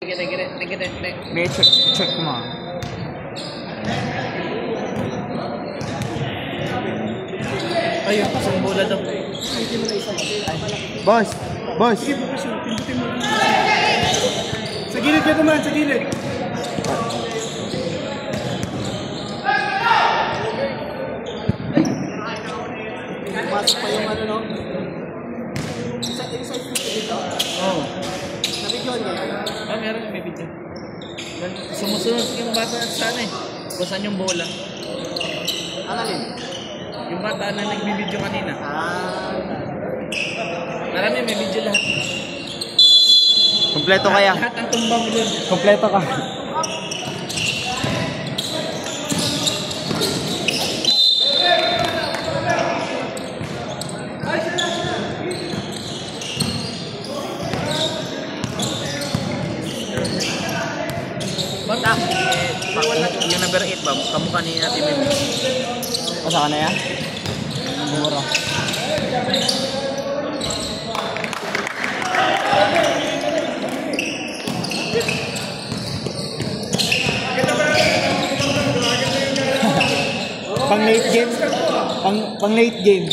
May check mo. Ayun, isang bola daw. Boss! Boss! Sa gilid ka naman, sa gilid. Masok pa yung ano, no? Isa dito? Oo. Nabigyan niya. Ah, meron, may video. Sumusunod yung bata sana eh. Kung saan yung bola. Alin? Yung bata na nagbibideo kanina. Marami, may video lahat. Kompleto kaya? Lahat ang tumbang doon. Kompleto ka. Bata, yung number 8 ba? Kamukha ni Ate Mimi. Pasa ka na yan? Mura. Pang late game. Pang late game.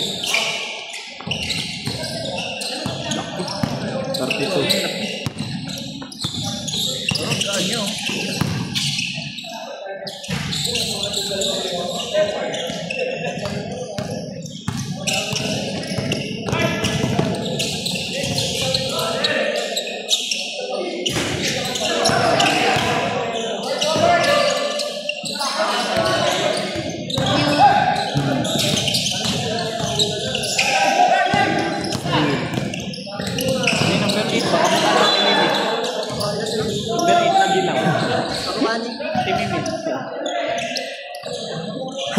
32.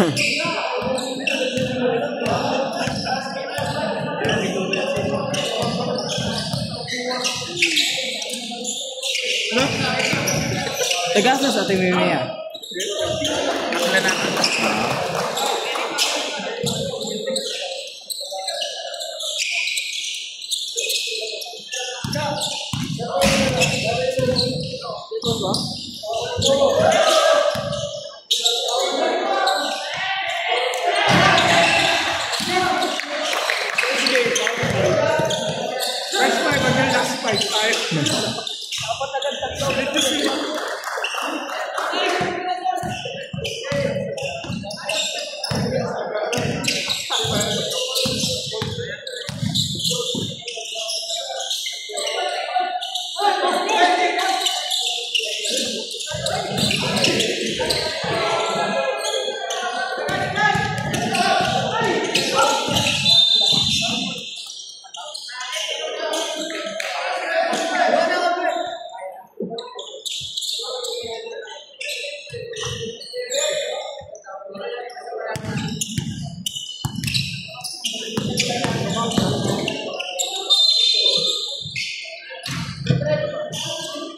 Ano? Tegas na sa Ate Mimi yan. Akala natin.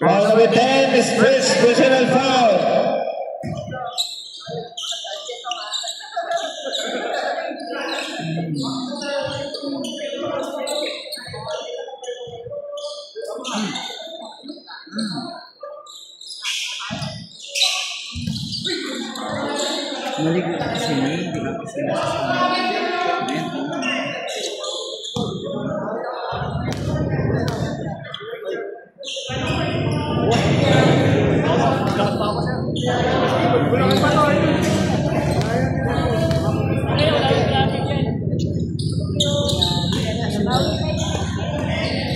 Foul number 10 is Chris, personal foul. Maligo kasi hindi ka kasi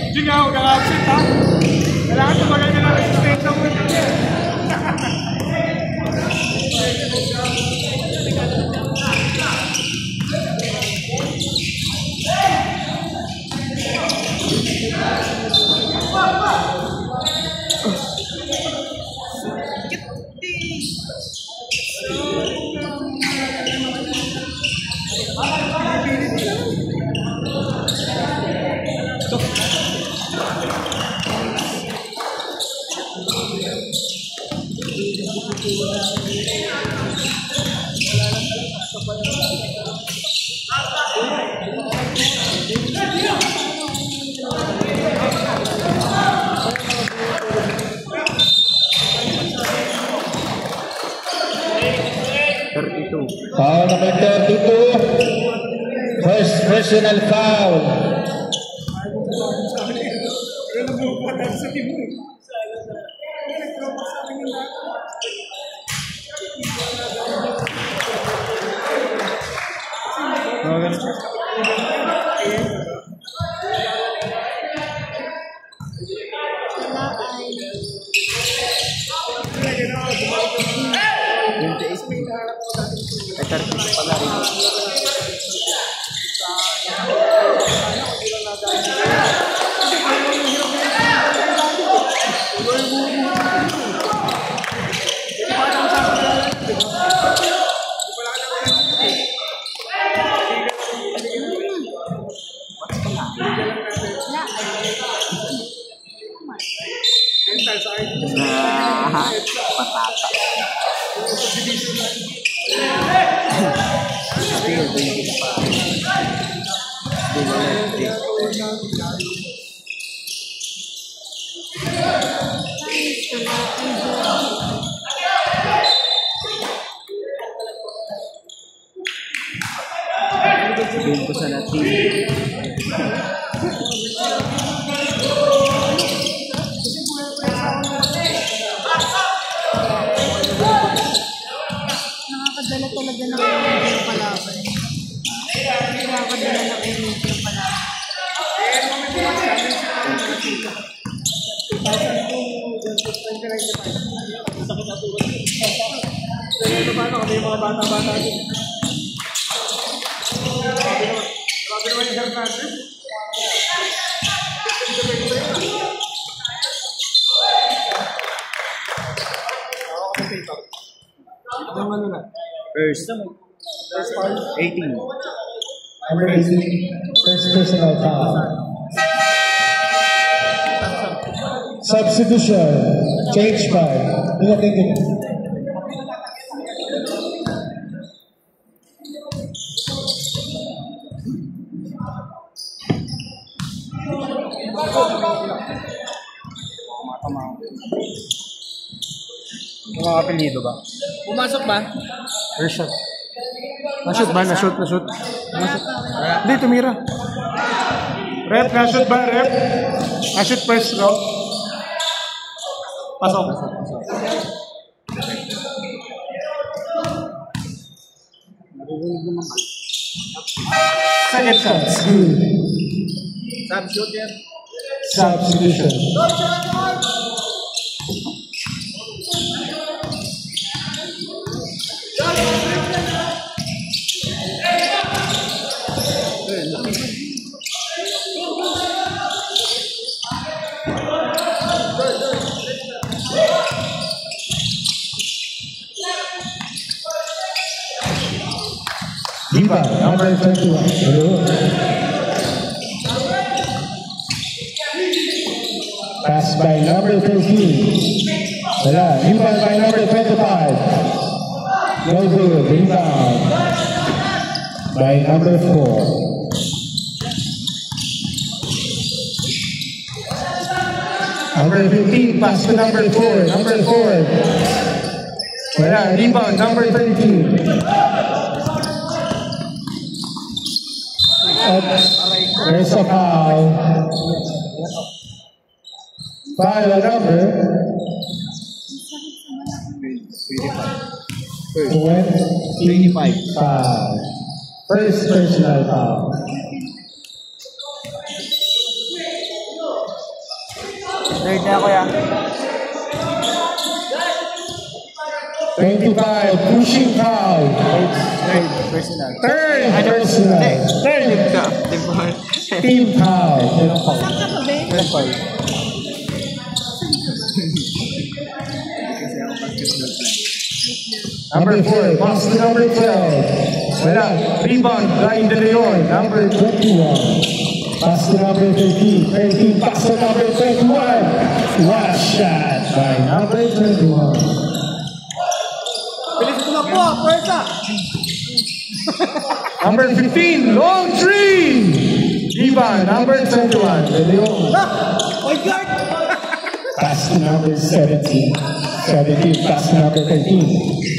Hindi nga ako kaka-absent, ha? Kailangan tumagal ka na resistensya mo ito niya. Foul number 32. First personal foul. Sabihin ko sa natin. Nakakadala talaga ng energy yung palaban. Nakakadala ng energy yung palaban. Ito paano kami yung mga bata-bata din. Grabe naman yung shirt natin. Ang ano na? First 18. Number 18. First personal foul. Substitution. Change 5. Tingnan. Mga apelido ba? Pumasok ba? First shot. Na-shoot ba? Na-shoot? Hindi, tumira. Rep, na-shoot ba? Rep? Na-shoot first row. Pasok. Second shot. Subshoot yan. Substitution. Diva, number 21. Pass by number 13. Wala. Rebound by number 25. No good. Rebound by number 4. Number 15. Pass to number 4. Number 4. Wala. Rebound number 32. There's a foul. Foul number 25. First personal foul. Third na ako yan. 25, pushing foul. Third personal. Third personal. Team foul. Walang foul. Saan ka pa, be? Walang foul. Number 4, pass to number 12. Wala. Rebound by De Leon. Number 21. Pass to number 13. 13, pass to number 21. What a shot by number 21. Bilis tumakbo, puwersa. Number 15, long three. Rebound, number 21. De Leon. Point guard. Pass to number 17. 17, pass to number 13.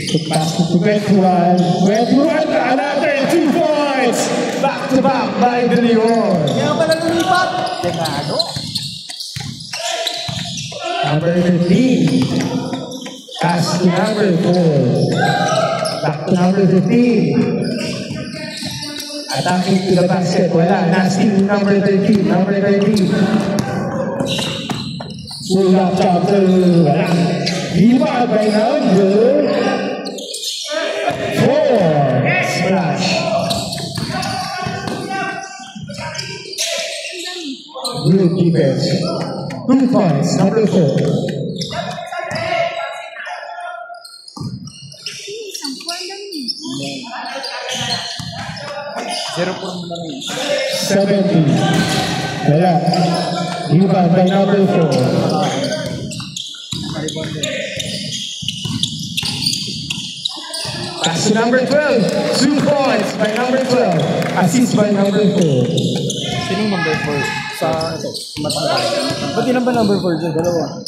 To pass to 21. 21, another 2 points. Back to back by the Leon. Kaya pala lumipat. Number 15. Pass to number 4. Back to number 15. Attacking to the basket. Wala. Nasty number 13. Number 13. Full up chopper. Wala. Rebound by number 4. Splash. Good defense. 2 points. Number 4. Isang kuwan lang yun. 0-4 mo na rin. 70. Wala. Rebound by number 4. Pass to number 12. 2 points by number 12. Assist by number 4. Sinong number 4? Sa ito, matanggal. Ba't yun ba number 4 dyan? Dalawa.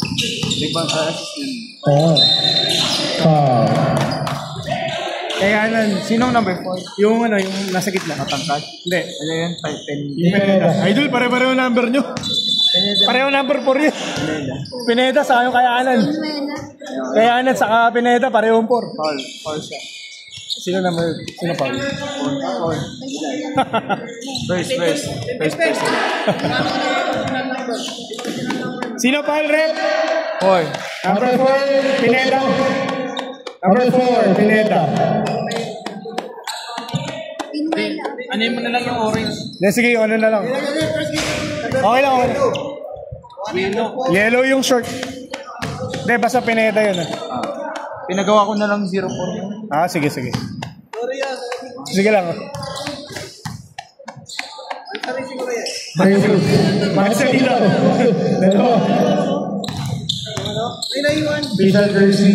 Rebound assistant. Oh. Kaya sinong number 4? Yung yung nasa gitna. Matangkad? Hindi. Ano yan? 5-10. Pineda. Idol, pare-pareho number nyo. Pareho number 4 yun. Pineda sa yung kayanan. Manuela. Kayanan saka Pineda, parehong 4. Paul siya. Sino Paul? Paul. First. Sino Paul, Rep? Paul. Number 4, Pineda. Number 4, Pineda. Manuela. Ano mo na lang yung orange? Sige, ano na lang. Okay lang, okay. Yellow yung short. Hindi, basta Pineda yun. Pinagawa ko na lang 0-4. Sige. Sige lang. Marcelino. Dalawa. Visual jersey.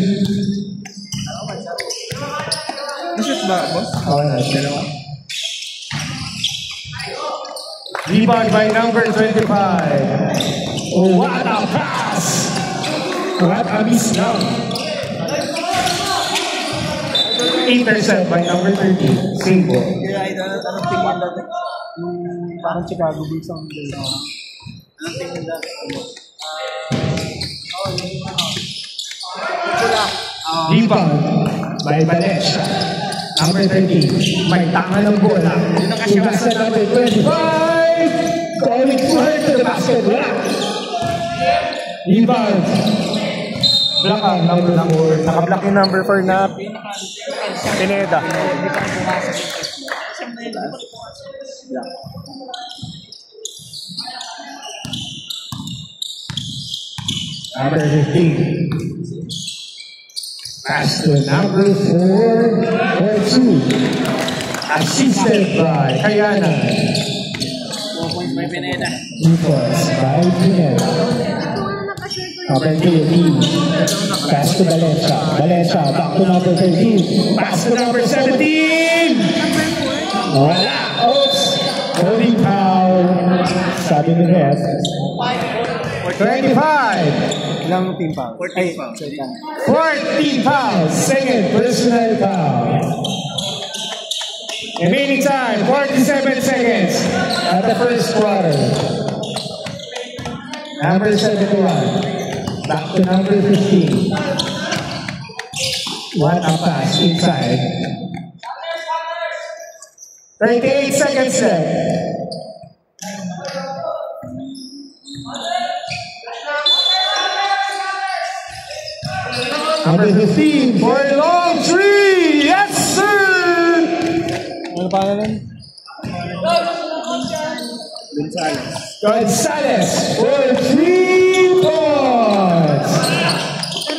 Nashoot ba, boss? Dalawa. Rebound by number 25. Oh, what a pass! What a miss now. Intercept by number 30. Single. Kaya anong team mo dati? Parang Chicago Bulls ang Anong team mo dati? Rebound by Valencia. Number 13. May tanga ng bola. Tugas na number 25. Calling to her to the basket. Wala. Rebound. Block ang number 4. Nakablock yung number 4 na Pineda. Number 15. Pass to number 4 or 2. Assisted by Kayana. 4 points by Pineda. Defense by Pineda. Ito nga nakashare ko Number 13. Pass to Valencia. Valencia, back to number 13. Pass to number 17. Wala. Oops. Holding foul. Sabi ni Ref. 25. Ilang team pa? 14 pa. 14 fouls. Second personal foul. Remaining time, 47 seconds at the first quarter. Number 71. Back to number 15. What a pass inside. 38 seconds left. Number 15 for a long three. Yes, sir. Ano pa naman? Gonzalez for 3 points.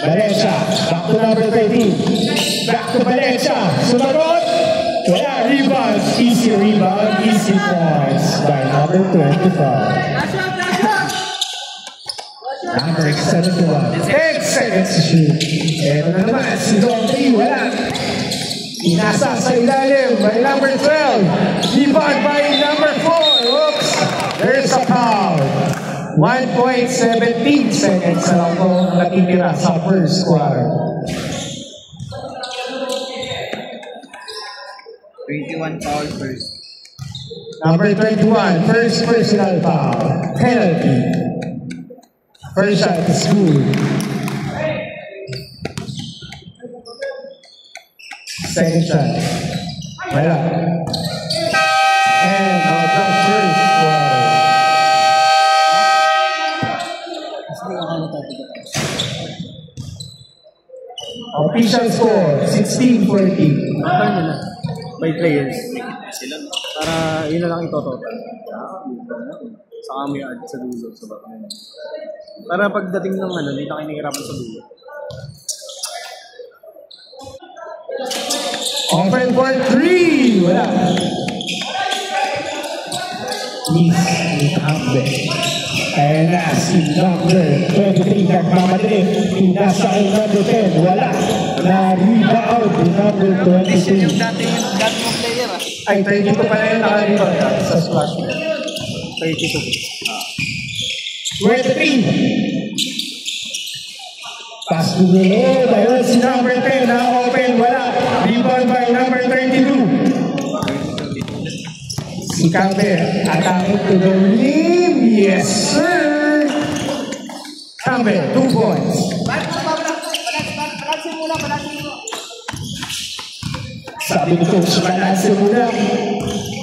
Valencia, back to number 13. Back to Valencia. Sumagot. Wala, rebound. Easy rebound, easy points by number 25. Number 71. 10 seconds to shoot. Ito na naman, si Donkey, wala. Inasa sa ilalim by number 12. Rebound by number 4. Oops. There's a foul. 1.17 seconds na lang po ang natitira sa first quarter. 21 foul first. Number 21, first personal foul. Penalty. First shot is good. Second shot. Wala. And out of first quarter. Official score, 16-14. Paano na? By players. Para yun na lang ito-total. Saka may add sa dulo. Sa baka. Para pagdating ng ano, hindi na kayo nahihirapan sa dulo. Open for 3. Wala. Miss Hambe. And as in number 23, nagmamadali. Nasa ang number 10. Wala. Na-rebound in number 23. Yung dati mong player ah. Ay, 32 pa na yun naka-rebound sa splash. 32. 23. Pass to the low. Dahil si number 10 na open. Wala. Rebound by number 32. Si Campbell. Atake to the rim. Yes, sir. Campbell, 2 points. Sabi ni Coach, balanse muna.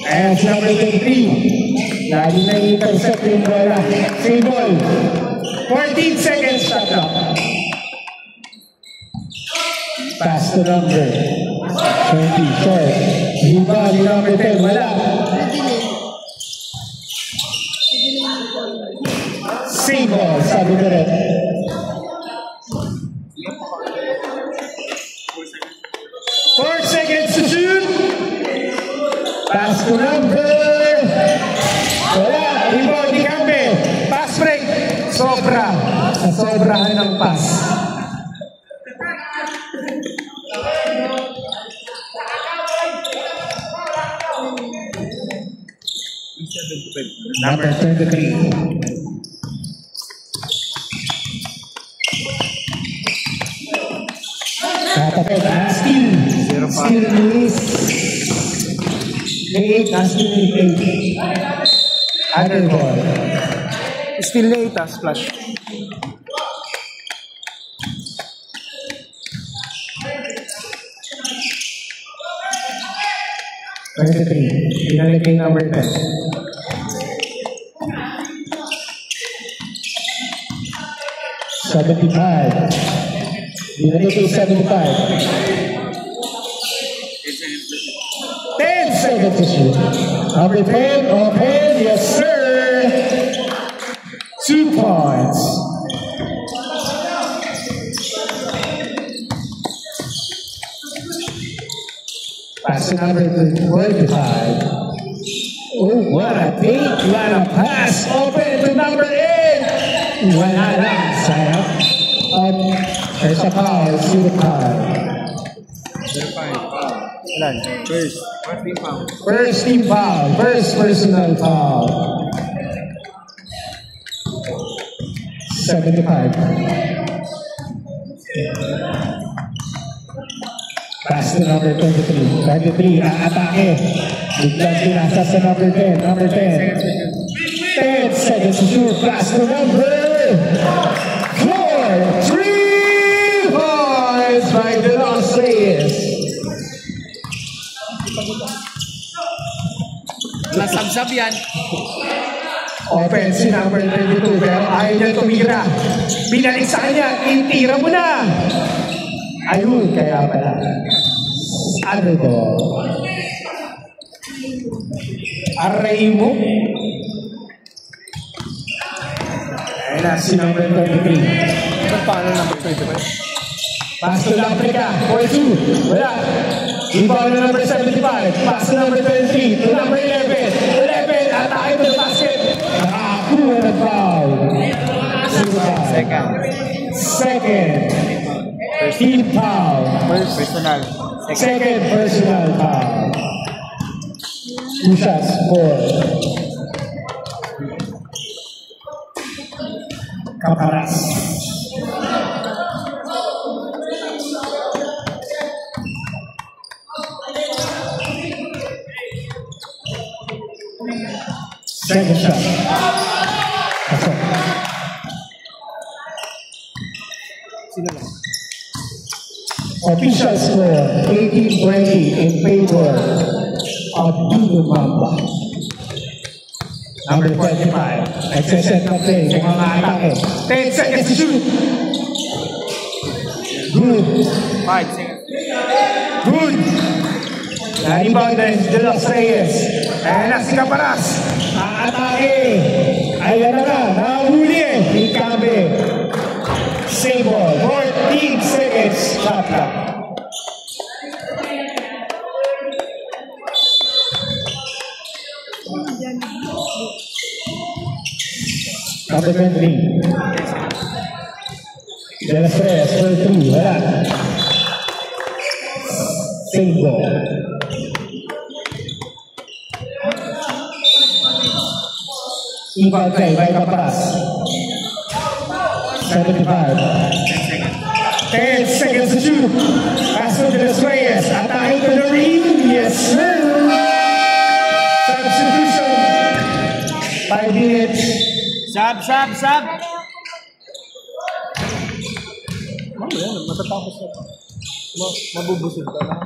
And number 23. Lagi na intercept yung bola. Same ball. 14 seconds shot clock. Pass to number 20, short. Rebound number 10, wala. Same ball, sabi ko rin. 4 seconds to shoot. Pass to number. Wala, rebound ni Campbell. Pass break. Sobra. Sa sobrahan ng pass. Number 23. Katapit, Astin. Still miss. Late, Astin with 8. Other ball. Still late splash. Pinalik kay number 10. Pinalik kay 75. 10 seconds to shoot. Number 10, open, yes sir. 2 points. Pass to number 45. Oh, what a take. What a pass. Open to number 8. Wala lang. Sayang. There's a foul. Shoot foul. First team foul. First team foul. First personal foul. 75. Pass to number 23. 23, aatake. Biglang pinasa sa number 10. Number 10. 10 seconds to shoot. Pass to number 4. 3 points by the Los Reyes. Nasabsab yan. Offense si number 32 pero ayaw niya tumira. Binalik sa kanya, itira mo na. Ayun, kaya pala. Ano to? Aray mo? Ayun na, si number 23. Paano number 25? Pass to Africa, 4-2. Wala. Rebound na number 75. Pass to number 23. To number 11. 11, atake to the basket. Nakakuha ng foul. Second. Second. Team foul. First personal. Second personal foul. 2 shots, 4. Caparas. Second shot. That's all. Official score 18-20 in favor of Dino Mamba. Number 25. Nagsiset na play ng mga atake. 10 seconds to shoot. Good. 5 seconds. Good. Na-rebound na De Los Reyes. Ayan na si Caparas. Atake. Ayan na nga. Nahuli. Ikabe. Save ball. 14 seconds. Shot clock. Number 23. De Los Reyes. 3. Wala. Save ball. Inbound play by Caparas. 75. 10 seconds to shoot. Pass to De Los Reyes. Attacking to the ring. Yes, sir. Substitution. 5 minutes. Sab! Mamaya, matatapos na pa. Mabubusog ka lang.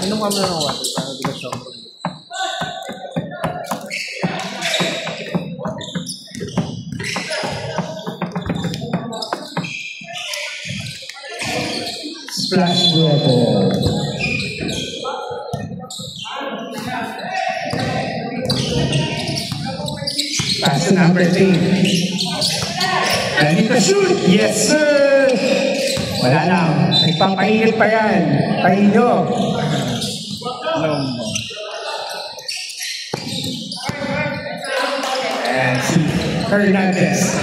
Inom kami ng water para di ka sobrang. Splash ball. Pass to number 3. Ready to shoot. Yes, sir. Wala lang. Nagpapainit pa yan. Pahinyo. And si Hernandez.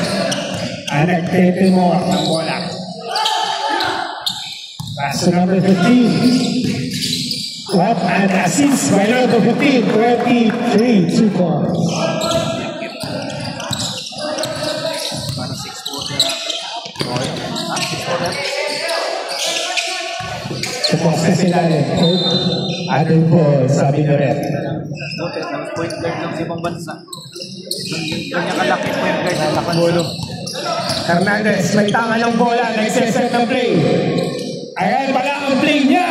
Ang nagtetemor ng bola. Pass to number 15. What an assist by number 15. 23. 2 points. Tapos na sila rin. Other ball, sabi na rin. Notice, point guard lang sa ibang bansa. Kanya kalaki point guard na lakon. Hernandez, may tama ng bola, nagsiset ng play. Ayan pala ang play niya.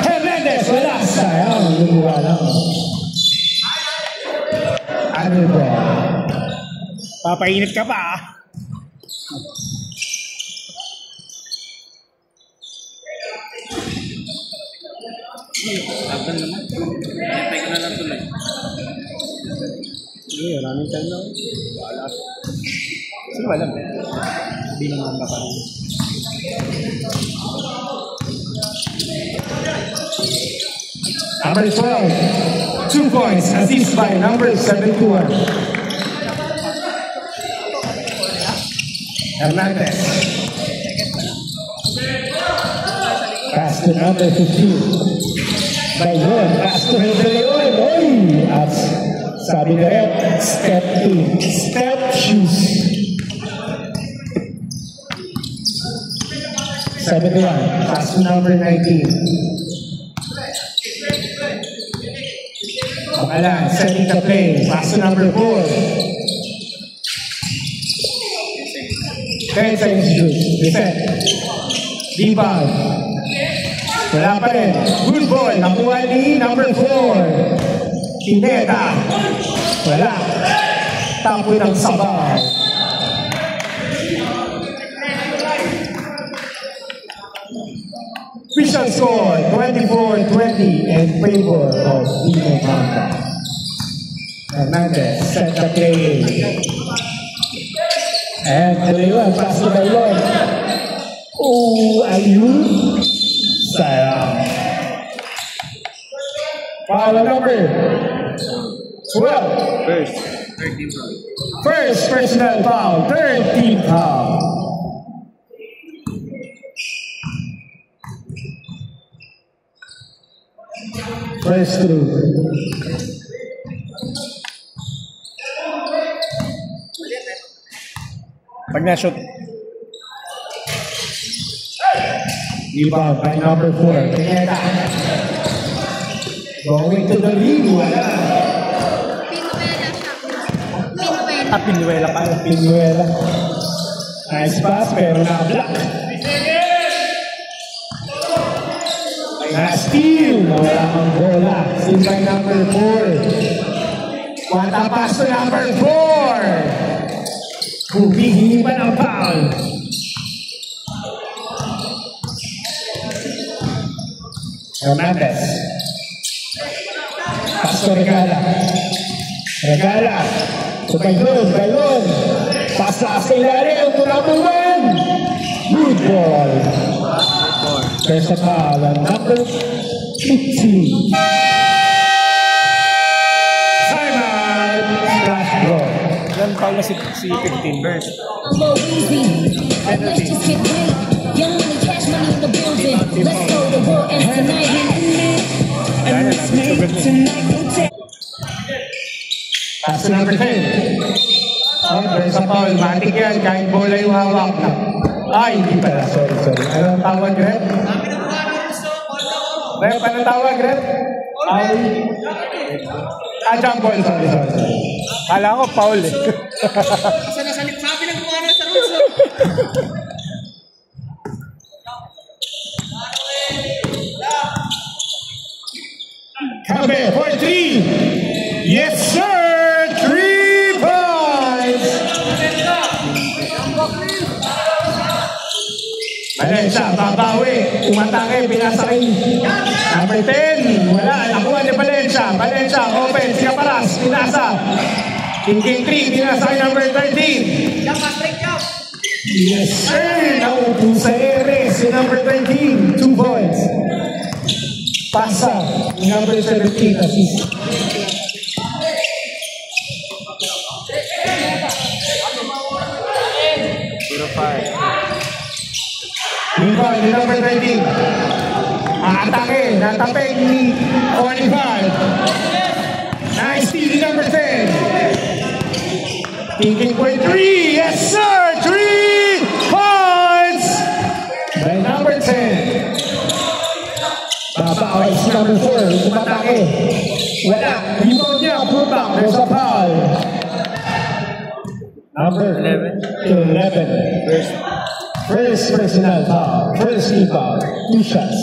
Hernandez, wala. Sayang, lumuha lang. Other ball. Papainit ka pa ah. Laban naman. Hintay ko na lang tuloy. Hindi, maraming time lang. Wala. Sino alam eh? Hindi naman baka rin. Number 12. 2 points, assist by number 71. Hernandez. Pass to number 15. Bayon, pass to Bayon. Oy! At sabi na rin, step in. Step shoes. 71. Pass to number 19. Alan, setting the play. Pass to number 4. 10 seconds to shoot. Reset. Rebound. Wala pa rin. Good ball. Nakuha ni number 4. Pineda. Wala. Tapo ng sabaw. Official score 24-20 in favor of Dino Mamba. Hernandez set the play. And Bayon, pass to Bayon. Oh, ayun. Sayang. Foul number 12. First personal foul. Third team foul. First through. Pag na-shoot. Rebound by number 4, Pineda. Going to the lead, wala. Pinuwela siya. Pinuwela. Pinuela pa. Pinuela. Nice pass, pero na-block. Na-steal, wala ang bola. Steal by number 4. What a pass to number 4. Humihingi pa ng foul. Hernandez. Pass to Regala. Regala. To Bailon. Pass sa ilalim to number 1. Good ball. There's a foul on number 15. Timeout. Flash ball. Yan, foul na si 15. First. Low easy. Let's just get paid. Young money, cash money in the building. Let's go to war and tonight. And let's make tonight. Pass to number 10. Oh, there's a foul. Matik yan. Kahit bola yung hawak na. Ay, hindi pala. Sorry. Anong tawag, Greg? Greg, anong tawag, Greg? Foul. Jump ball. Sorry. Kala ko, foul eh. Cabe for 3. Yes, sir. 3 points. Valencia, babawi. Umatake, pinasakay. Number 10. Wala, nakuha ni Valencia. Valencia, offense, Caparas, pinasa. Thinking 3, pinasakay number 13. Yes, sir. Naupo sa ere, si number 13. 2 points. Pasa, number 17, assist. Rebound ni number 19. Atake, natapeng ni 45. Nice steal ni number 10. Thinking for 3. Yes, sir. 3 points by number 10. Babaway si number 4. Umatake. Wala. Rebound niya. Put back. There's a foul. Number 11. First personal foul. First team foul. 2 shots.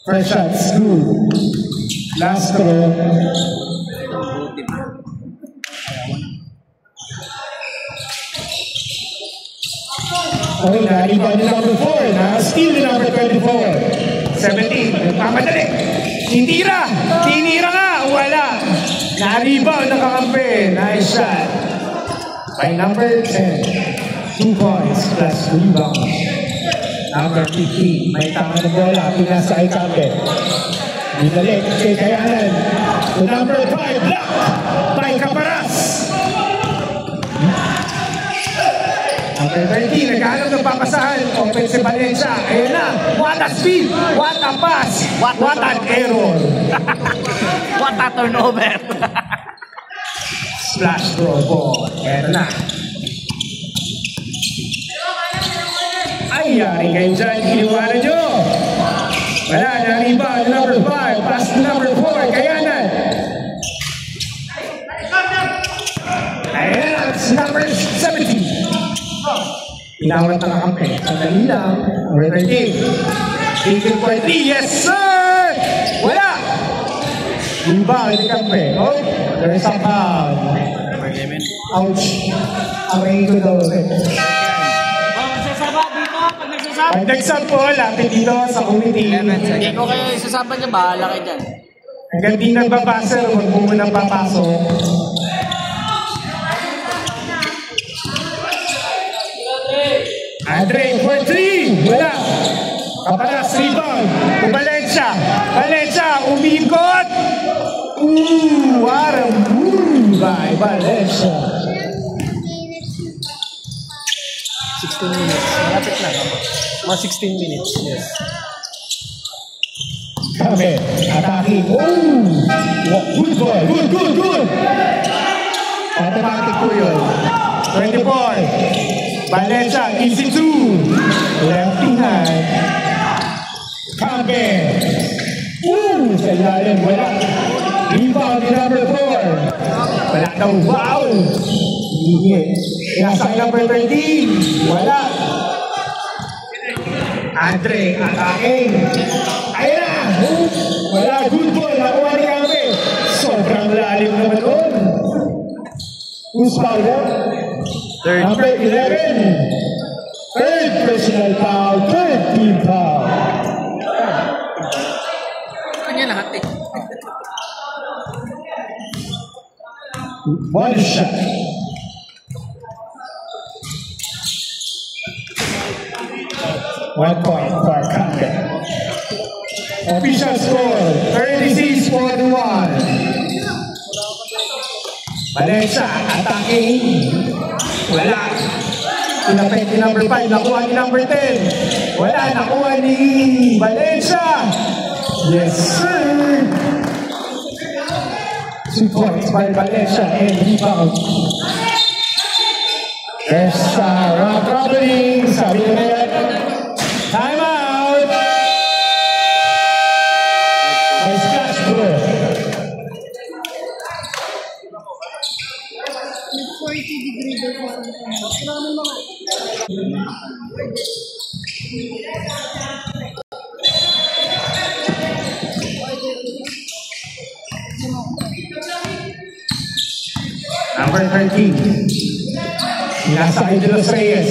First shot. Screw. Last throw. Okay, na-rebound ni number 4. Na-steal ni number 24. 17. Nagpamadali. Tinira nga. Wala. Na-rebound ng kakampi. Nice shot. By number 10. 2 points plus rebound. Number 15. May tama ng bola. Pinasa kay Kampe. Binalik kay Kayanan. To number 5. Block by Caparas. Number 13, nagkahanap ng papasahan. Offensive Valencia. Ayan na. What a speed. What a pass. What an error. What a turnover! Splash throw ball. Ayan na. Ay, yari kayo dyan. Iniwanan nyo. Wala na rebound. Number 5. Pass to number 4. Kayanan. Ayan na. Number 17. Inawat ang kakampi. Sandali lang. Number 13. Taking for 3. Yes, sir! Wala! Rebound ni kampi. Oh, there's a foul. Ouch. Aray ko daw ulit. Pag nagsampo, lapit dito sa committee. Hindi ko kayo isasapan niya, bahala kayo dyan. Hanggang di nagbabasa, huwag mo munang papasok. Andre for 3. Wala. Kapalas, rebound. Valencia. Valencia, umikot. What a move by Valencia. 16 minutes. Malapit na. Mga 16 minutes. Yes. Kame, attacking. Oh! Good ball. Good. Automatic po yun. 24. Valencia, easy 2. Lefty hand. Kame. Sa ilalim, wala. Rebound ni number 4. Wala daw, wow! Nasa number 13. Wala. Andre, attacking. Ayun na! Wala, good ball. Nakuha ni Kame. Sobrang lalim naman doon. Who's foul there? Number 11. Third personal foul. Third team foul. Kanya lahat eh. One shot. One point for Kame. Official score, 36-41. Valencia, attacking. Wala. Tinapit ni number 5, nakuha ni number 10. Wala, nakuha ni Valencia. Yes, sir. 2 points by Valencia and rebound. There's round robbery. Sabi na yan. Time out. May splash bro. May 40-degree daw po. Maraming mga... Number 13. Sinasakay de los Reyes.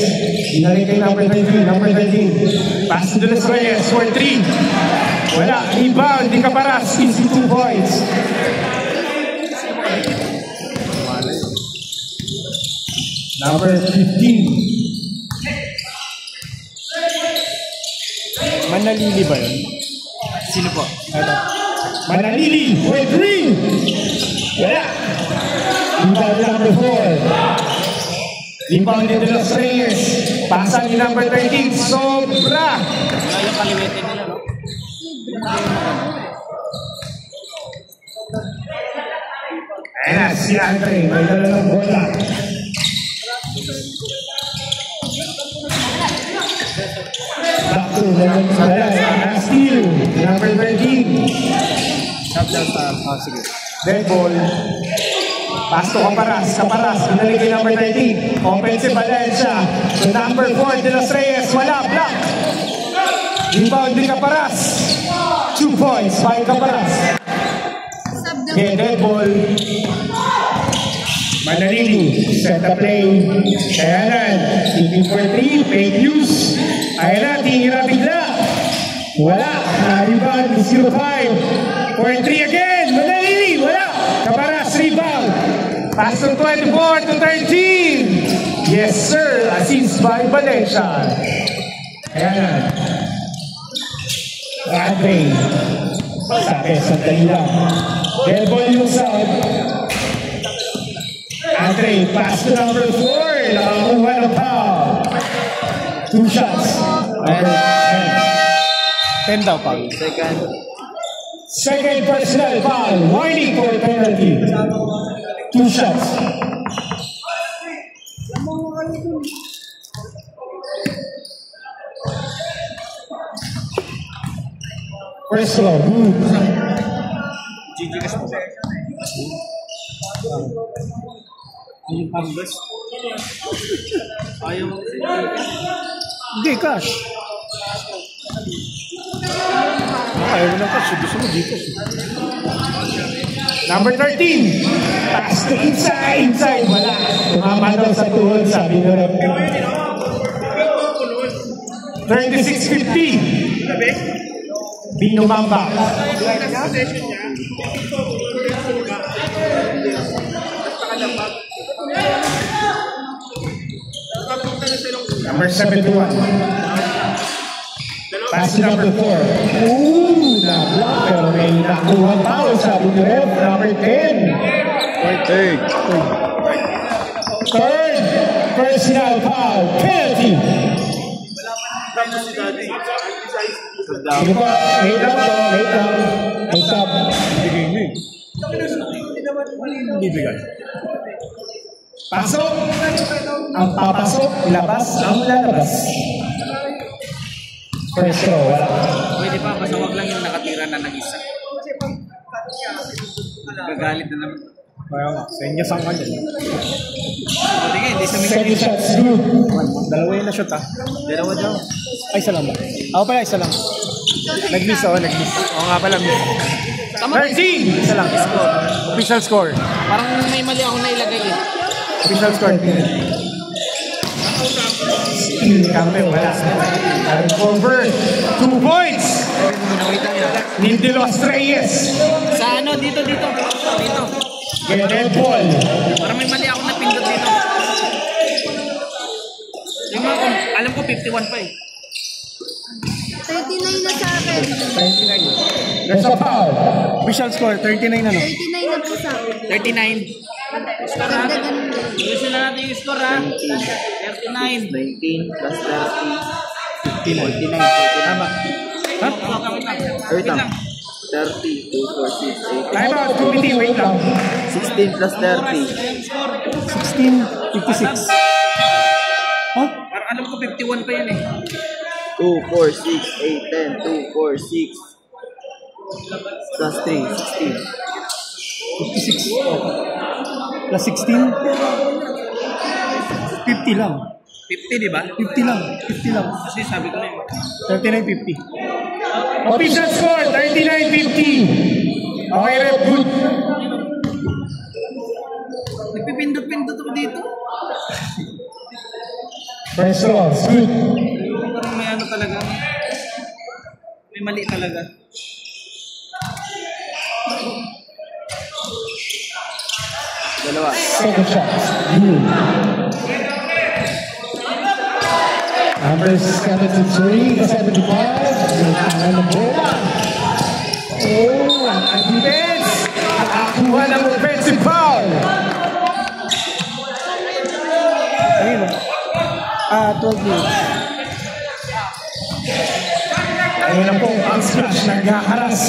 Inalik kay number 13. Number 13. Pass de los Reyes for 3. Wala. Rebound. Di Caparas. Easy 2 points. Number 15. Manalili ba yun? Sino po? Manalili for 3. Wala. Rebound number 4. Rebound de los Reyes. Pasa ni number 13. Sobra. Wala yung kaliwetin nila, no? Ayan na, si Andre. May dala ng bola. Back to the steal. Number 13. Shot down sa... sige. Red ball. Pass to Caparas. Caparas. Binalik kay number 13. Offensive Valencia. So number 4, De Los Reyes. Wala. Block. Rebound din Caparas. 2 points by Caparas. Okay, red ball. Manalili. Set the play. Ayan. Thinking for 3. Fake use. Ayan na. Tingin na bigla. Wala. Rebound. 0-5. For 3 again. Manalili. Wala. Caparas. Rebound. Pass to 24 to 13. Yes, sir. Assist by Valencia. Ayan. Andre. Sabi, sandali lang. Red ball yung sound. Andre, pass to number 4. Nakakuha ng foul. 2 shots. Number 10 daw pa. Second personal foul. Warning for penalty. 2 shots. First row. GGS po ba? Yung canvas? Ayaw mo kasi. Hindi, cash. Ayaw mo ng cash. Gusto mo dito. Number 13. Pass to inside. Inside. Wala. Tumama daw sa tuhod. Sabi na rin. 36-50. Binumamba. Number 71. Pass to number 4. Ooh, na-block. Pero may nakuha foul. Sabi ni Ref. Number 10. Third personal foul. Penalty. Sige po, wait lang po, wait lang. Stop. Bigay mo eh. Hindi bigay. Pasok. Ang papasok, labas, ang lalabas. First row, wala. Pwede pa, basta wag lang yung nakatira na nag-isa. Gagalit na naman. Kaya nga, senyas ang kanya. Pwede nga, hindi sa mga Second shots, good. Dalawa yung na-shoot ah. dalawa daw. Ay, isa lang ba? Ako pala, isa lang. Nag-miss ako, nag-miss. Oo nga pala, miss. 13! Isa lang. Official score. Parang may mali ako na ilagay eh. Official score. Kampe, wala. Cover, 2 points. Nindy Los Reyes. Sa ano, dito. Dito. Red ball. Parang may mali ako na pindot dito. Yung mga, alam ko 51 pa eh. 39 na sa akin. 39. There's a foul. Official score, 39 ano? 39 na po sa akin. 39. Score ha? Dagdagan mo. Ulisin na natin yung score ha? 39. 19 plus 30. 49. Tama. Ha? Wait lang. 30, 2, 4, 6, 8. Time out, committee, wait lang. 16 plus 30. 16, 56. Huh? Parang alam ko 51 pa yan eh. 2, 4, 6, 8, 10, 2, 4, 6 plus 3, 16. 56. Plus 16? 50 lang. 50 di ba? 50 lang. 50 lang. Kasi sabi ko na yun. 39-50. Official score, 39-50. Okay, rep, good. Nagpipindot-pindot ako dito. First row, good. Parang may ano talaga. May mali talaga. Dalawa. Second shot, good. Number 73, 75. Ang bola. Oh, ang defense. Nakakuha ng offensive foul. Ayun o. 12 minutes. Ayun na po, ang splash naghaharas.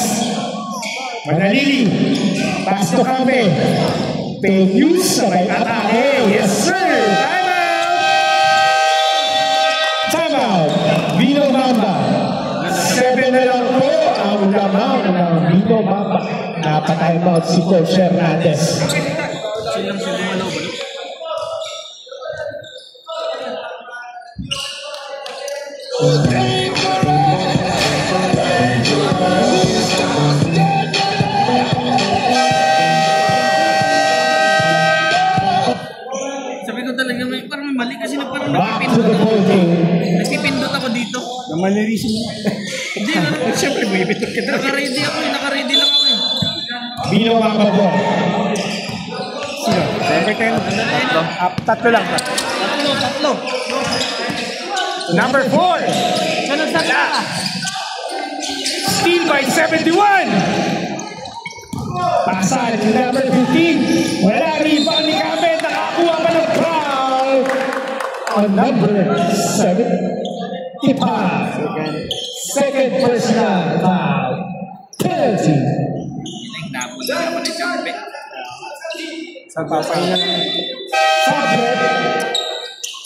Manalili. Pass to Kampe. Fake news, sabay atake. Yes, sir. Time out. Vino Mamba. 7 na lang po ang lamang ng Vino Mamba. Napatime out si Coach Hernandez. Silang siya gumalaw ba? Sabi ko talaga parang may mali kasi parang Back to the ball game. nagpipindot ako dito. Namalirisin mo. Hindi na naman. Siyempre, bumibitot ka na. Naka-ready ako eh. Naka-ready lang ako eh. Vino Mamba po. Sino? Number 10. Tatlo lang. Tatlo. Number 4. Ganun sa ka. Steal by 71. Pasal si number 15. Wala rebound ni Kampe. Nakakuha pa ng foul. On number 75. Second personal foul. Penalty. Nagtapos na naman ni Champe. Sa papahin lang. Subject.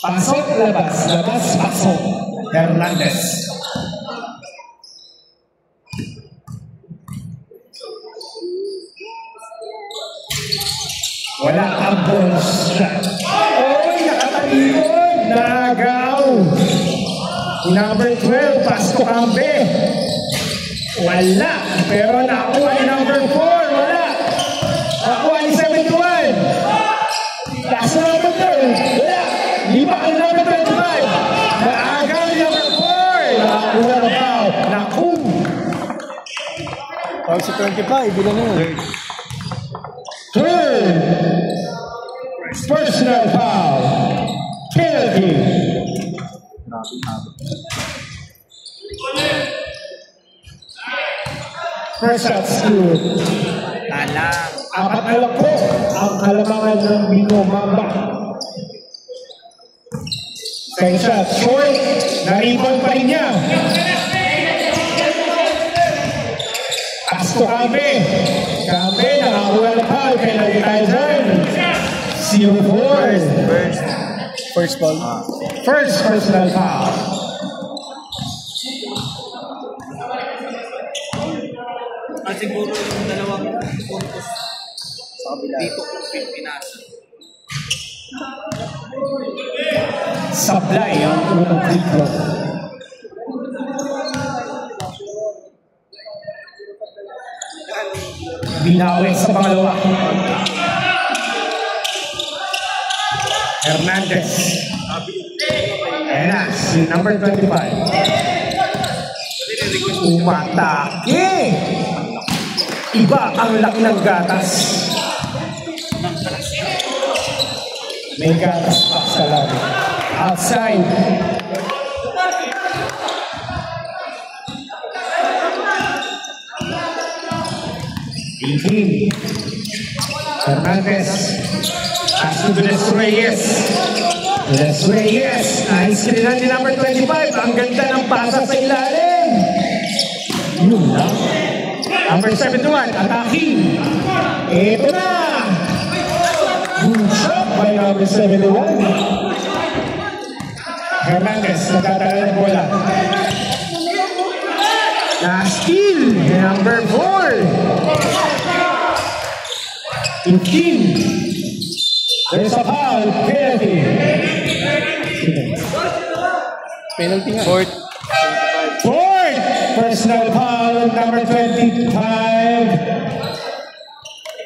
Pasok, labas. Labas, pasok. Hernandez. Wala ang ball shot. Oy, nakatalikod. Nagaw. Number 12, pass to Kampe. Wala. Pero nakuha ni number 4. Wala. Nakuha ni 71. Last na number 3. Wala. Lipa ka na number 25. Naagaw ni number 4. Nakakuha na foul. Naku. Pag sa 25, bilang na yun. Third. Personal foul. Penalty. First shot's good. Tala. 4 na lang po ang kalamangan ng Vino Mamba. Second shot, short. Na-rebound pa rin niya. Pass to Cambe. Cambe, nakakuha ng foul. Penalty tayo dyan. 0-4. First ball. First personal foul. At siguro yung dalawang puntos sa kabila. Dito, Pilipinas. Sablay ang unang free throw. Binawi sa pangalawa. Hernandez. Ayan na, si number 25. Umatake! Iba ang laki ng gatas. May gatas pa sa laro. Outside. Hernandez. Pass to Des Reyes. Des Reyes. Nice rin ni number 25. Ang ganda ng pasa sa ilalim. Yun lang. Number 71. Attacking. Ito na. Good shot by number 71. Hernandez. Nagtatala ng bola. Na-steal. Number 4. 15. There's a foul. Penalty. Penalty nga. Fourth. Personal foul. Number 25.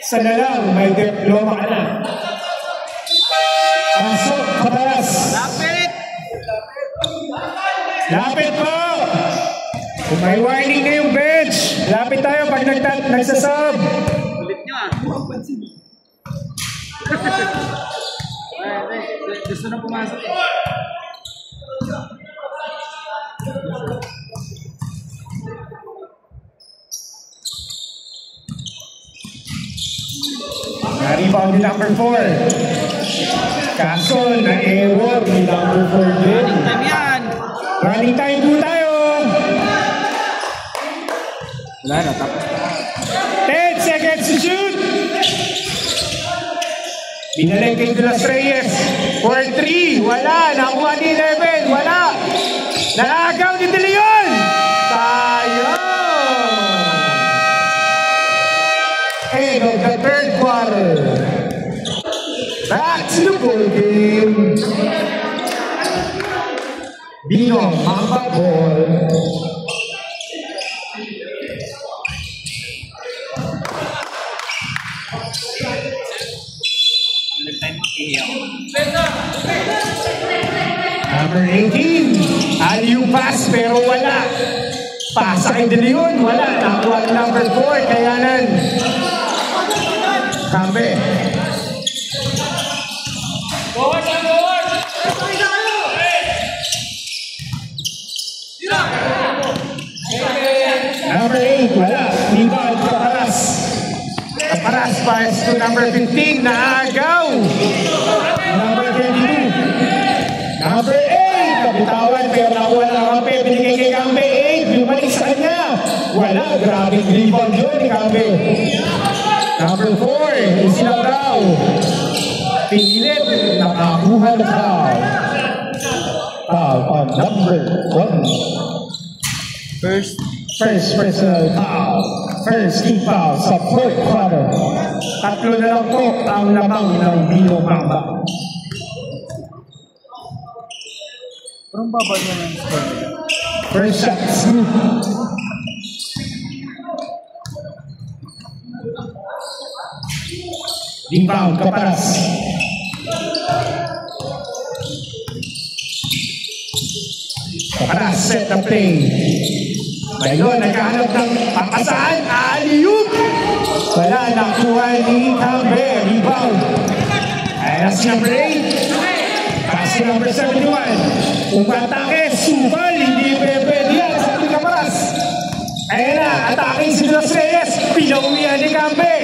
Isa na lang. May diploma ka na. Pasok. Kaparas. Lapit! Lapit po! Kung may warning na yung bench, lapit tayo pag nagsasub. Ulit nyo ah. Gusto na pumasok eh. Na-rebound ni number 4. Kaso, na-error ni number 4 din. Time yan! Running time po tayo. Wala na, tapos na. 10 seconds to shoot. Binalik kay De Los Reyes. 4-3. Wala. Nakuha ni 11. Wala. Naagaw ni De Leon. Sayang. End of the third quarter. Back to the ball game. Bino, Mamba ball. Number 18. Aliu pass pero wala. Pasa kay De Leon. Wala. Nakuha ang number 4. Kayanan. Kambe. Number 8. Wala. Rebound. Kaparas. Kaparas pass to number 15. Naagaw. Number 22. Number 8. Kapitawan pero nakuha ng Kambe. Binigay kay Kambe 8. Bumalik sa kanya. Wala. Grabing rebound yun ni Kambe. Number 4. Isinagaw. Pinilit. Nakakuha ng foul. Foul on number 1. First personal foul. First team foul sa fourth quarter. Tatlo na lang po ang lamang ng Bino Mamba. Parang babal na ng score. First shot, Snoop. Rebound, Kaparas. Kaparas, set the play. Ngayon, naghahanap ng papasahan. Alley-oop! Wala, nakuha ni Kambe. Rebound. Ayan si number 8. Pass si number 71. Umatake, subal, hindi pwede yan sa ating Kaparas. Ayan na, atake si Los Reyes. Pinauwihan ni Kambe.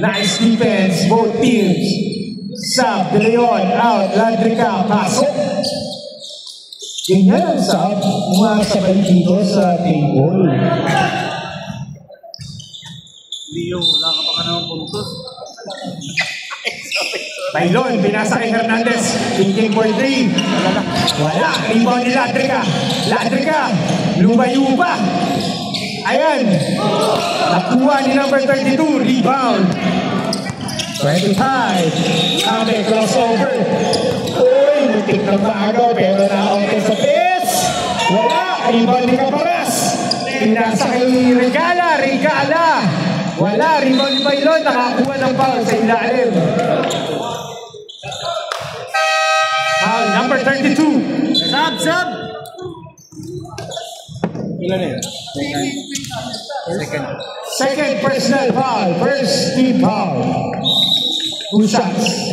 Nice defense, both teams. Sub, De Leon, out, Landrica, pasok. Ganyan ang sab, umasabay dito sa table. Leo, wala ka pa ka naman puntos. Bailon, binasa kay Hernandez. Thinking for 3. Wala. Rebound ni Ladrica. Ladrica. Lumayo pa. Ayan. Nakuha ni number 32. Rebound. 25. Kame crossover. Uy, muntik na bago pero na-out sa base. Wala. Rebound ni Caparas. Binasa kay Regala. Regala. Wala. Rebound ni Bailon. Nakakuha ng foul sa ilalim. Foul number 32. Sab! Ilan na yun? Second personal foul. First team foul. 2 shots.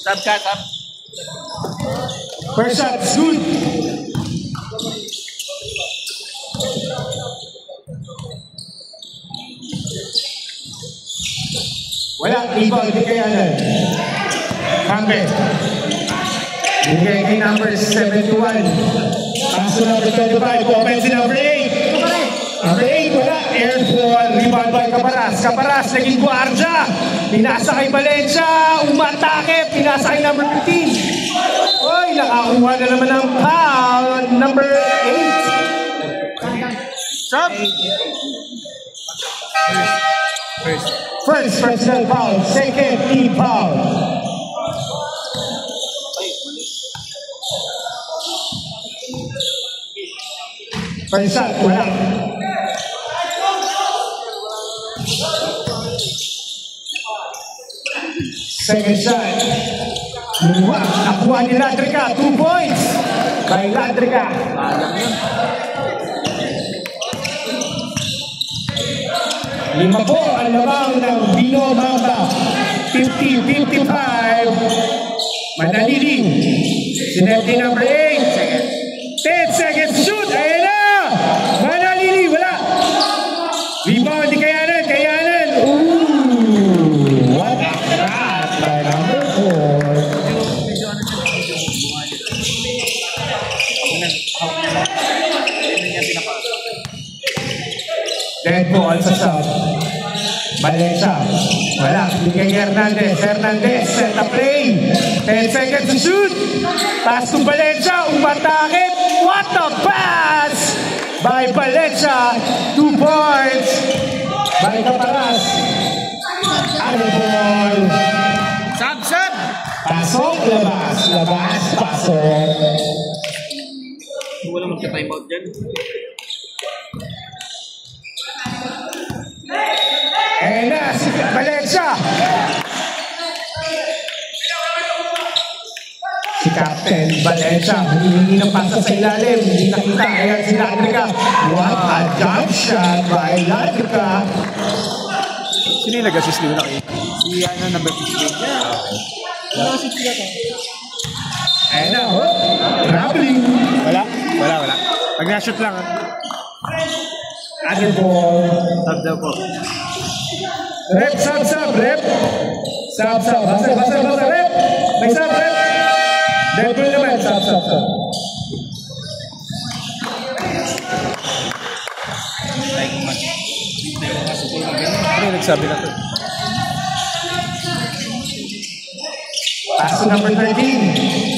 Sab ka, sab. First shot, good. Wala, rebound di kayanan. Kambe. Bigay kay number 71. Paso number 25. Offensive number 8. Number 8, wala. Air ball. Rebound by Caparas. Caparas, naging guardia. Pinasa kay Valencia. Umatake. Pinasa kay number 15. Oy, nakakuha na naman ng foul. Number 8. Sab! First personal foul. Second team foul. First shot, wala. Second shot. Nakuha ni Ladrica. 2 points. By Ladrica. Lima po ang lamang ng Bino Mamba. 50-55. Manalili. Sineti number 8. 10 seconds shoot. Ayan na. Manalili. Wala. Rebound ni Kayanan. Kayanan. Ooh. What a shot by number 4. Dead ball sa shot. Valencia. Wala. Bigay Hernandez. Hernandez. Set the play. 10 seconds to shoot. Pass to Valencia. Umatake. What a pass by Valencia. 2 points by Caparas. Ano ball. Sab! Pasok. Labas. Labas. Pasok. Wala magka-time out dyan. Ayan na, si Valencia. Si Captain Valencia, humingi ng pasa sa ilalim. Hindi nakita, ayan si Ladrica. What a jump shot by Ladrica. Sino yung nag-assist nyo nakita? Si number 15. Ayan na, oh. Traveling. Wala? Wala. Pag na-shoot lang. Ano ball. Sab daw po. Rep, sab, rep. Sab, basa, rep. May sab, rep. Dead ball naman, sab. Ano yung nagsabi na to? Pass to number 13.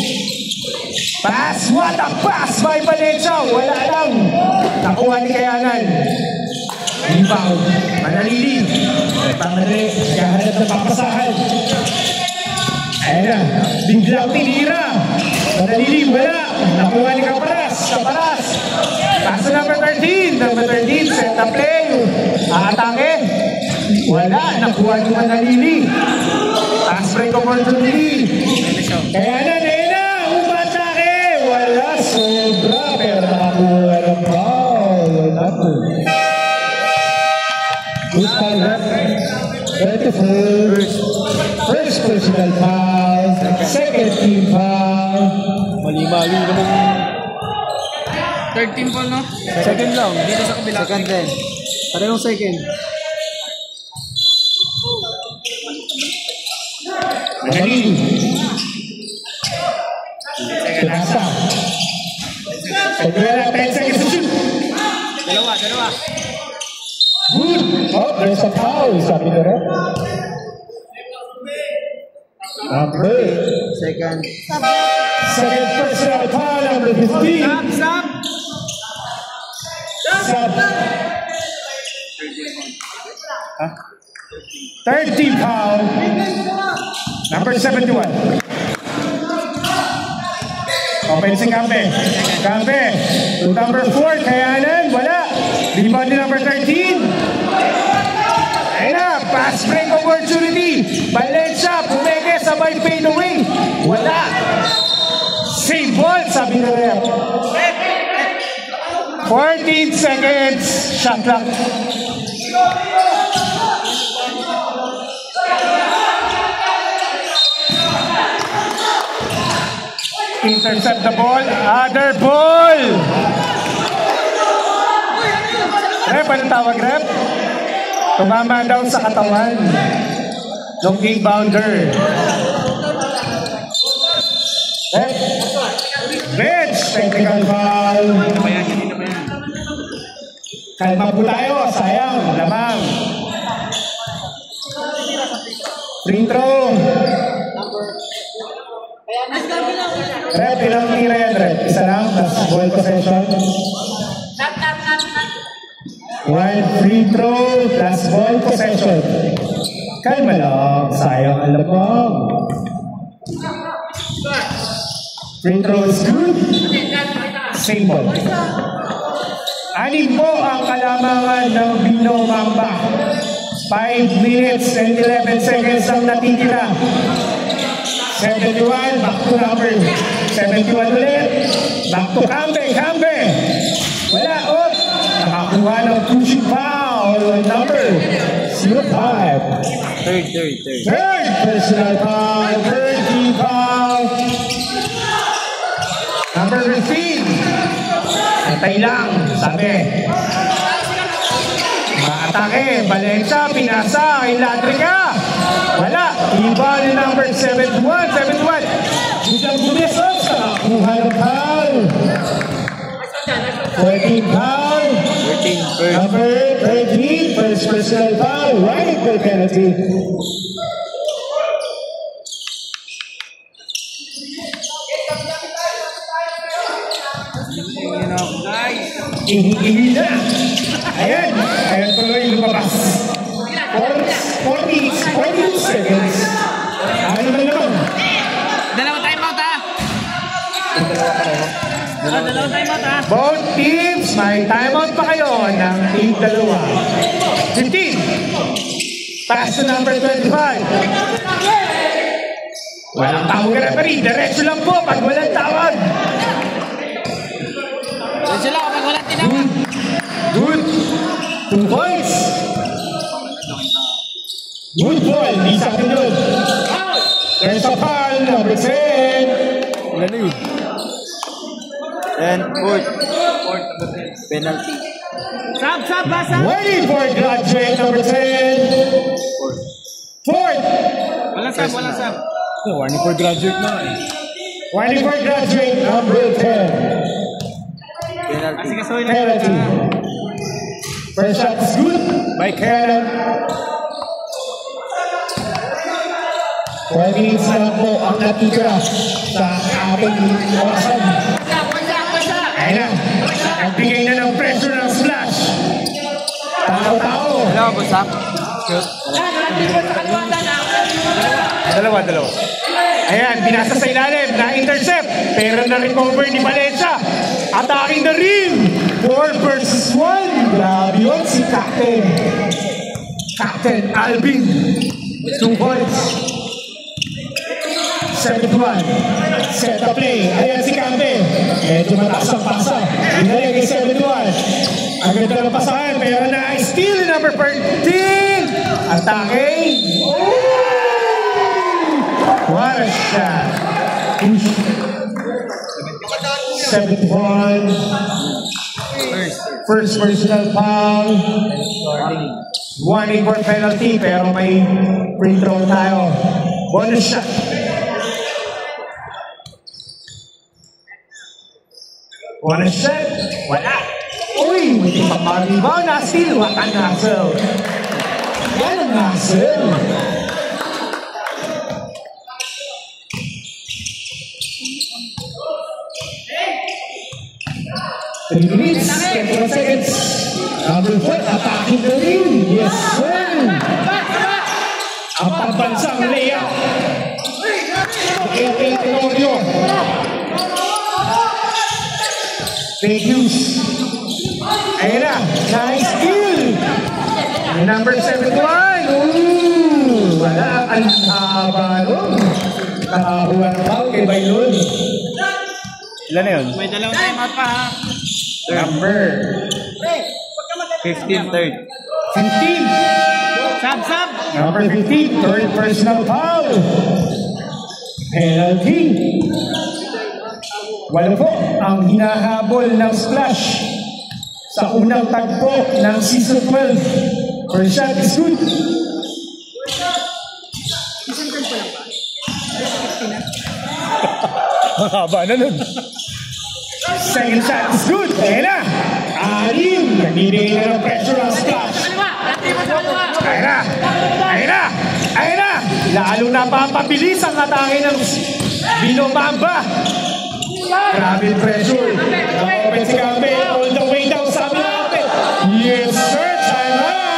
Pass! What a pass by Valencia! Wala lang. Nakuha ni Kayanan. Rebound. Manalili. Pamadali. Kahanap na papasahan. Ayan na. Biglang tinira. Manalili. Wala. Nakuha ni Caparas. Caparas. Pass to number 13. Number 13. Set the play. Aatake. Wala. Nakuha ni Manalili. Pass break opportunity. Kayanan. Wala, sobra, pero nakakuha ng foul. Good foul, rep. 24. First personal foul. Second team foul. Mali-mali naman. Third team po, no? Second lang. Dito sa kabila. Second din. Parehong second. Manalili. Pinasa. Pagkala, 10 seconds to shoot. Dalawa. Good. Oh, there's a foul, sabi na rin. Number. Second. Second personal foul, number 15. Stop. Sub. 30 foul. Number 71. Open si Campe. Campe. To number 4. Kayanan. Wala. Rebound ni number 13. Ayun na. Pass break opportunity. Valencia. Pumeke. Sabay fade away. Wala. Save ball. Sabi na rep. 14 seconds. Shot clock. Intercept the ball. Other ball. Rep, anong tawag, Rep? Tumama daw sa katawan. Long inbounder. Rep. Bench. Technical foul. Kalma po tayo. Sayang. Lamang. Free throw. Rep, ilang tira yan, Rep? Isa lang, plus ball possession. One free throw, plus ball possession. Kalma lang, sayang ang lamang. Free throw is good. Same ball. Anim po ang kalamangan ng Bino Mamba. 5 minutes and 11 seconds ang natitira. 71, back to number 71 ulit. Back to Campe. Wala, oh. Nakakuha ng pushing foul. Number 05. Third personal foul. Third team foul. Number 15. Antay lang, sabi. Maatake, Valencia, pinasa, kay Ladriga. Wala, iba ni number 71. Biglang bumisok sa kuha ng foul. 14 foul. Number 13, first personal foul. Right for penalty. Ihi na. Ayan tuloy lumabas. 42 seconds. Ano naman? Dalawa timeout ha. Dalawa timeout ha. Both teams, may timeout pa kayo ng team dalawa. 15. Pass to number 25. Walang tawag na pa rin. Diretso lang po pag walang tawag. Diretso lang kapag walang tinawag. Good. 2 points. Good ball. Di sa akin yun. There's a foul. Number 10. Wala na yun. And fourth. Penalty. Sab, basa. Waiting for graduate number 10. Fourth. Walang sab. Warning for graduate na eh. Waiting for graduate number 10. Penalty. Penalty. First shot is good by Cannon. 12 minutes na po ang natitira sa ating orasan. Ayun na. Nagbigay na ng pressure ng splash. Tao. Dalawa po, Sak. Dalawa. Ayan, binasa sa ilalim, na-intercept, pero na-recover ni Valencia. Attacking the rim. 4 versus 1. Grabe yun si Captain Alvin. 2 points. 71. Set the play. Ayan si Campe. Medyo mataas ang pasa. Inalig kay 71. Ang ganda ng pasahan, pero na-steal number 13. Attacking. What a shot. 71. First personal foul. Warning for penalty, pero may free throw tayo. Bonus shot. Wanna shot? Wala. Uy, hindi pa pang-rebound na steal. What a hustle. Yan ang hustle. Three minutes, 21 seconds. Number 4, attacking the ring. Yes, sir. Ang pambansang layup. Okay, Tenorio. Fake news. Ayun na, nice kill. Number 71. Ooh, wala. Ang haba nun. Nakakuha ng foul kay Bailon. Ilan na yun? May dalawang timeout pa ha. Number 15, third. 15. Sab! Number 15, third personal foul. Penalty. Wala po ang hinahabol ng Splash sa unang tagpo ng Season 12. First shot is good. Haba na nun. Second shot is good. Ayan na. Anim. Nagbibigay na ng pressure ang Splash. Ayan na. Ayan na. Ayan na. Lalo napapabilis ang atake ng Binobamba. Grabe pressure. Nakapit si Cambe. All the way down sa aming kapit. Yes, sir. Time out.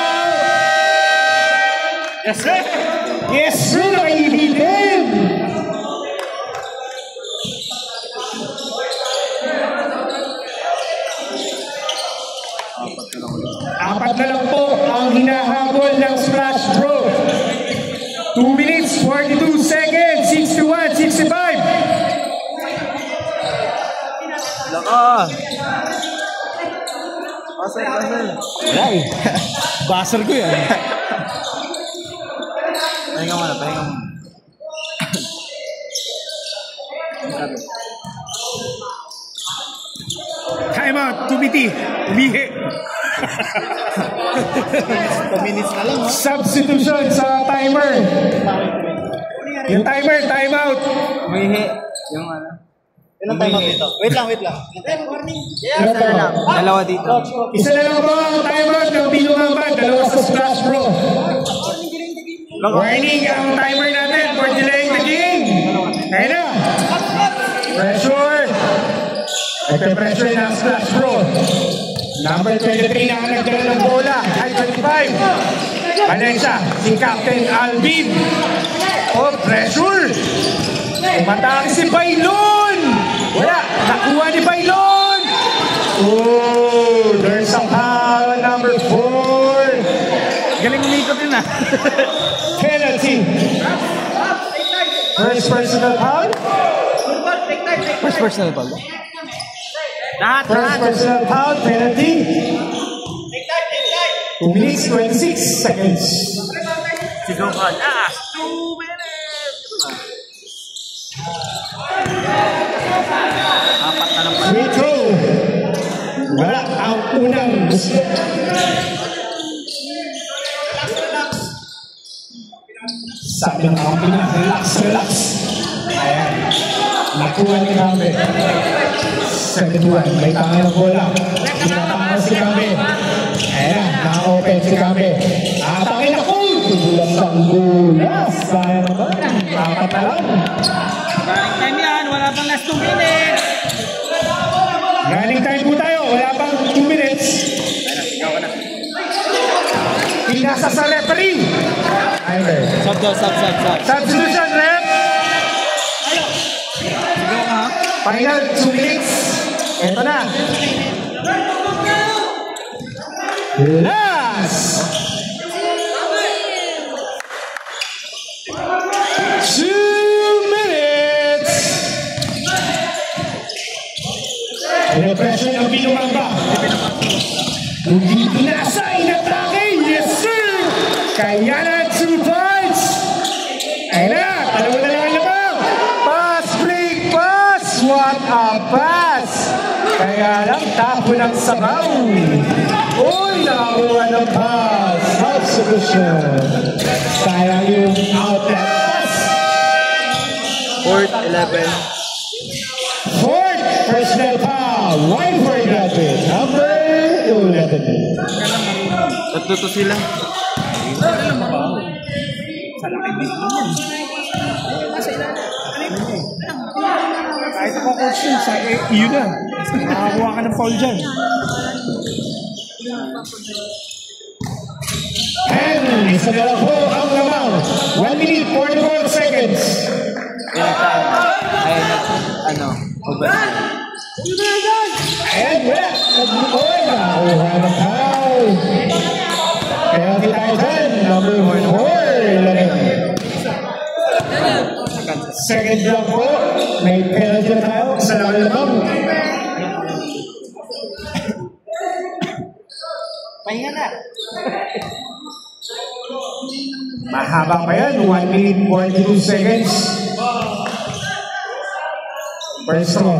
Yes, sir! Yes, sir. Nakaibitin. Apat na lang po ang hinahabol ng Splash Bro. 2 minutes, 42 seconds, 61, 65. Laka! Pasal. Wala eh. Basar ko yan. Pahinga muna. Time out, 2BT. Umihi. Minutes na lang ha. Substitution sa timer. Yung timer, time out. Umihi. Yung ano. Ilang timeout dito? Wait lang. Ano to? Dalawa dito. Isa na lang po ang timeout ng Binobamba, dalawa sa Splash Bro. Warning ang timer natin for delaying the game. Ayun na. Pressure. Ito pressure ng Splash Bro. Number 23 na nagdala ng bola. Ay, 25. Ano yun siya? Si Captain Alvin. Oh, pressure. Umatake si Bailon. Wala. Nakuha ni Bailon. Oh, there's a foul. Number 4. Galing umikot din ah. Penalty. First personal foul. First personal ball. First personal foul, penalty. 2 minutes, 26 seconds. Sigaw ka. 2 minutes! Apat na lang pala. Free throw. Wala ang unang. Sabi ng kampi na, relax. Ayan. Nakuha ni Kambe. 71. May tanga ng bola. Pinatanga si Kambe. Ayan. Na-open si Kambe. Atake na ko. Tubulang ng bola. Sayang naman. Apat na lang. Galing time yan. Wala pang last 2 minutes. Running time po tayo. Wala pang 2 minutes. Pinasa sa referee. Timer. Sub. Substitution, ref. Sigaw ka ha? Final 2 minutes. Ito na. Last. 2 minutes. Repression ng Binobamba. Hindi pinasa, inatake. Yes, sir. Kaya na 2 points. Ayun na. Dalawa na lang ang labang. Pass, break, pass. What a pass. Kaya lang, tapo ng sabaw. Uy, nakakuha ng pass. Substitution. Sayang yung outlet pass. 4th, 11. Fourth personal foul. 11. Natuto sila. Kahit ako coach yun, yun na. Makakuha ka ng foul dyan. And isa na lang po ang lamang. 1 minute 44 seconds. And wala. Nag-boy na. Nakuha na foul. Penalty tayo dyan. Number 4. Second round po. May penalty na tayo. Isa lang ang lamang. Pahinga na. Mahaba pa yan. 1 minute 42 seconds. First throw.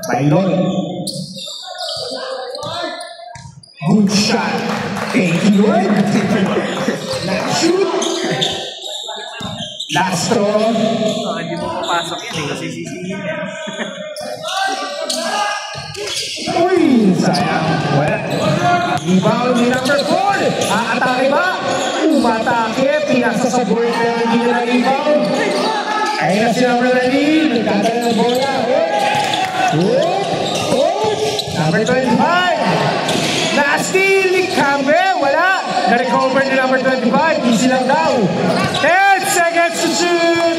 Bailon. Good shot. Thank you, Lord. Last shoot. Last throw. Hindi mo papasok yan kasi sisihin yan. Uy! Sayang. Wala. Rebound ni number 4. Aatake ba? Umatake. Pinasa sa board na hindi na rebound. Ayun na si number 19. Nagkatala ng bola. Number 25. Na-steal ni Cambe. Wala. Na-recover ni number 25. Easy lang daw. 10 seconds to shoot.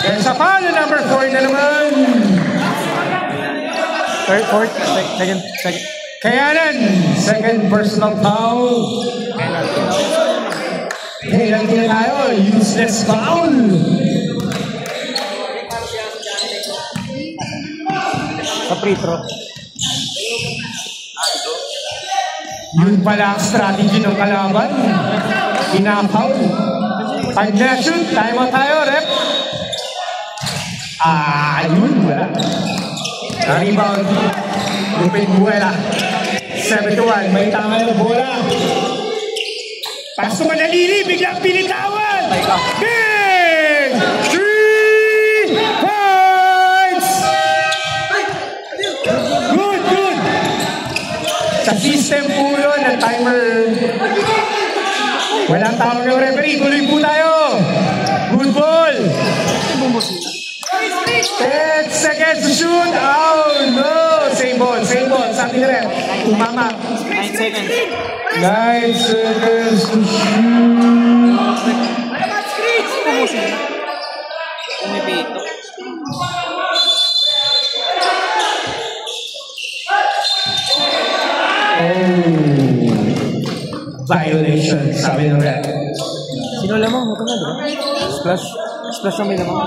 There's a foul na number 4 na naman. Second. Kayanan, second personal foul. Penalty na tayo, useless foul. Sa free throw. Yun pala ang strategy ng kalaban. Ina-foul. Pag na-shoot, time out tayo, rep. Yun, wala. Na-rebound. Lupin Buwela. 7-1. May tama na bola. Pasto Manalili. Biglang pinitawan. Big! 3 points! Good. Sa system po yun ng timer. Walang tawag ng referee. Tuloy po tayo. Good ball. 10 seconds to shoot. Oh no! Same ball. Sabi na rin. Tumama. 9 seconds. 9 seconds to shoot. Umibito. Violation. Sabi ng red. Sino lamang? Ito na, diba? Splash na may lamang.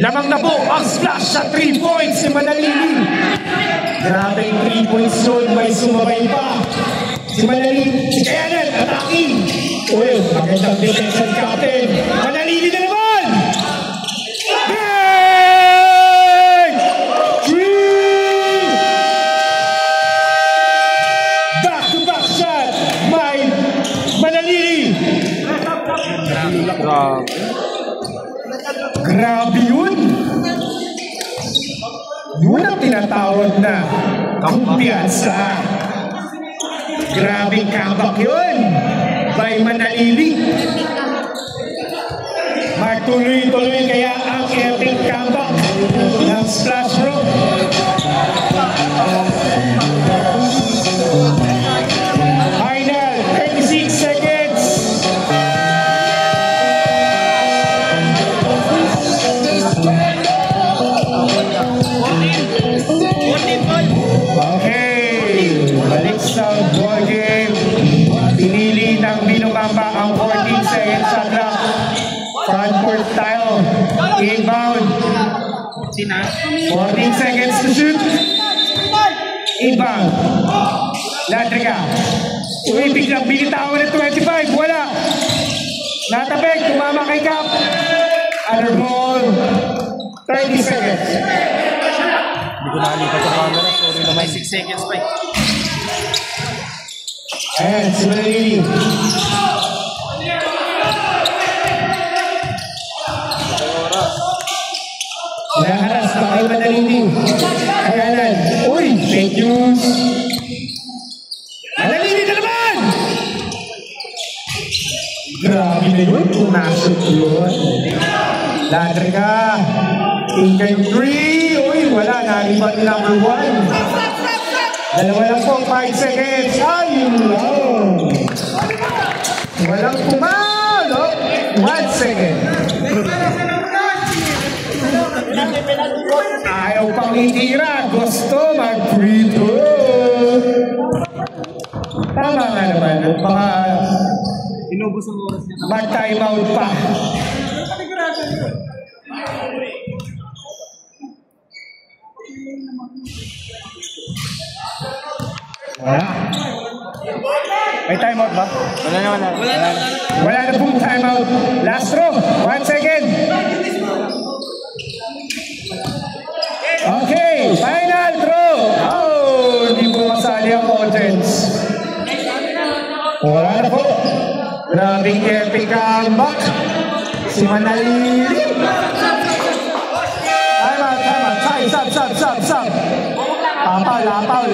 Lamang na po ang splash sa 3 points si Manalili. Grabe yung 3 points doon, may sumabay pa. Si Manalili, si Kayanan, attacking. Uy, magandang defense ng captain. Manalili na naman! Bang! 3! Back-to-back shot, may Manalili. Grabe yun! Yun ang tinatawag na kumpiyansa. Grabing comeback yun by Manalili. Magtuloy-tuloy kaya ang epic comeback ng Splash Room. Final 36 seconds. Okay, balik sa ball game. Pinili ng Binumamba ang 14 seconds sa clock. Front court tayo. Inbound. 14 seconds to shoot. Inbound. Ladriga. Uy, biglang binitawan ng 25. Wala. Natabek. Tumama kay Cap. Other ball. 30 seconds. Hindi ko nakalipat yung camera. Sorry naman. 6 seconds pa. And si Manalili. Naharas pa kay Manalili. Kayanan. Uy, fake news. Grabe na yun, pumasok yun. Ladre ka. King game 3. Uy, wala. Nariban ni number 1. Dalawa lang po, 5 seconds. Ayun lang. Walang pumalo. 1 second. Ayaw pang itira. Gusto mag-free throw. Tama nga naman. Baka Inubos ang oras niya. mag-time out pa. Wala. May time out ba? Wala na pong time out. Last throw. 1 second. Okay. Final throw. Oh, hindi po masali ang audience. Wala na po. Grabing epic comeback. Si Manalili. Time out. Stop. Paul.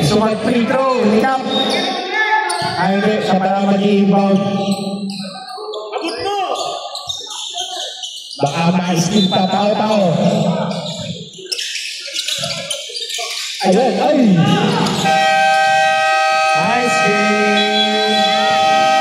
So mag-free throw. Nikap. Ay, hindi. Siya pala mag-i-inbound. Baka ma-skill pa tao.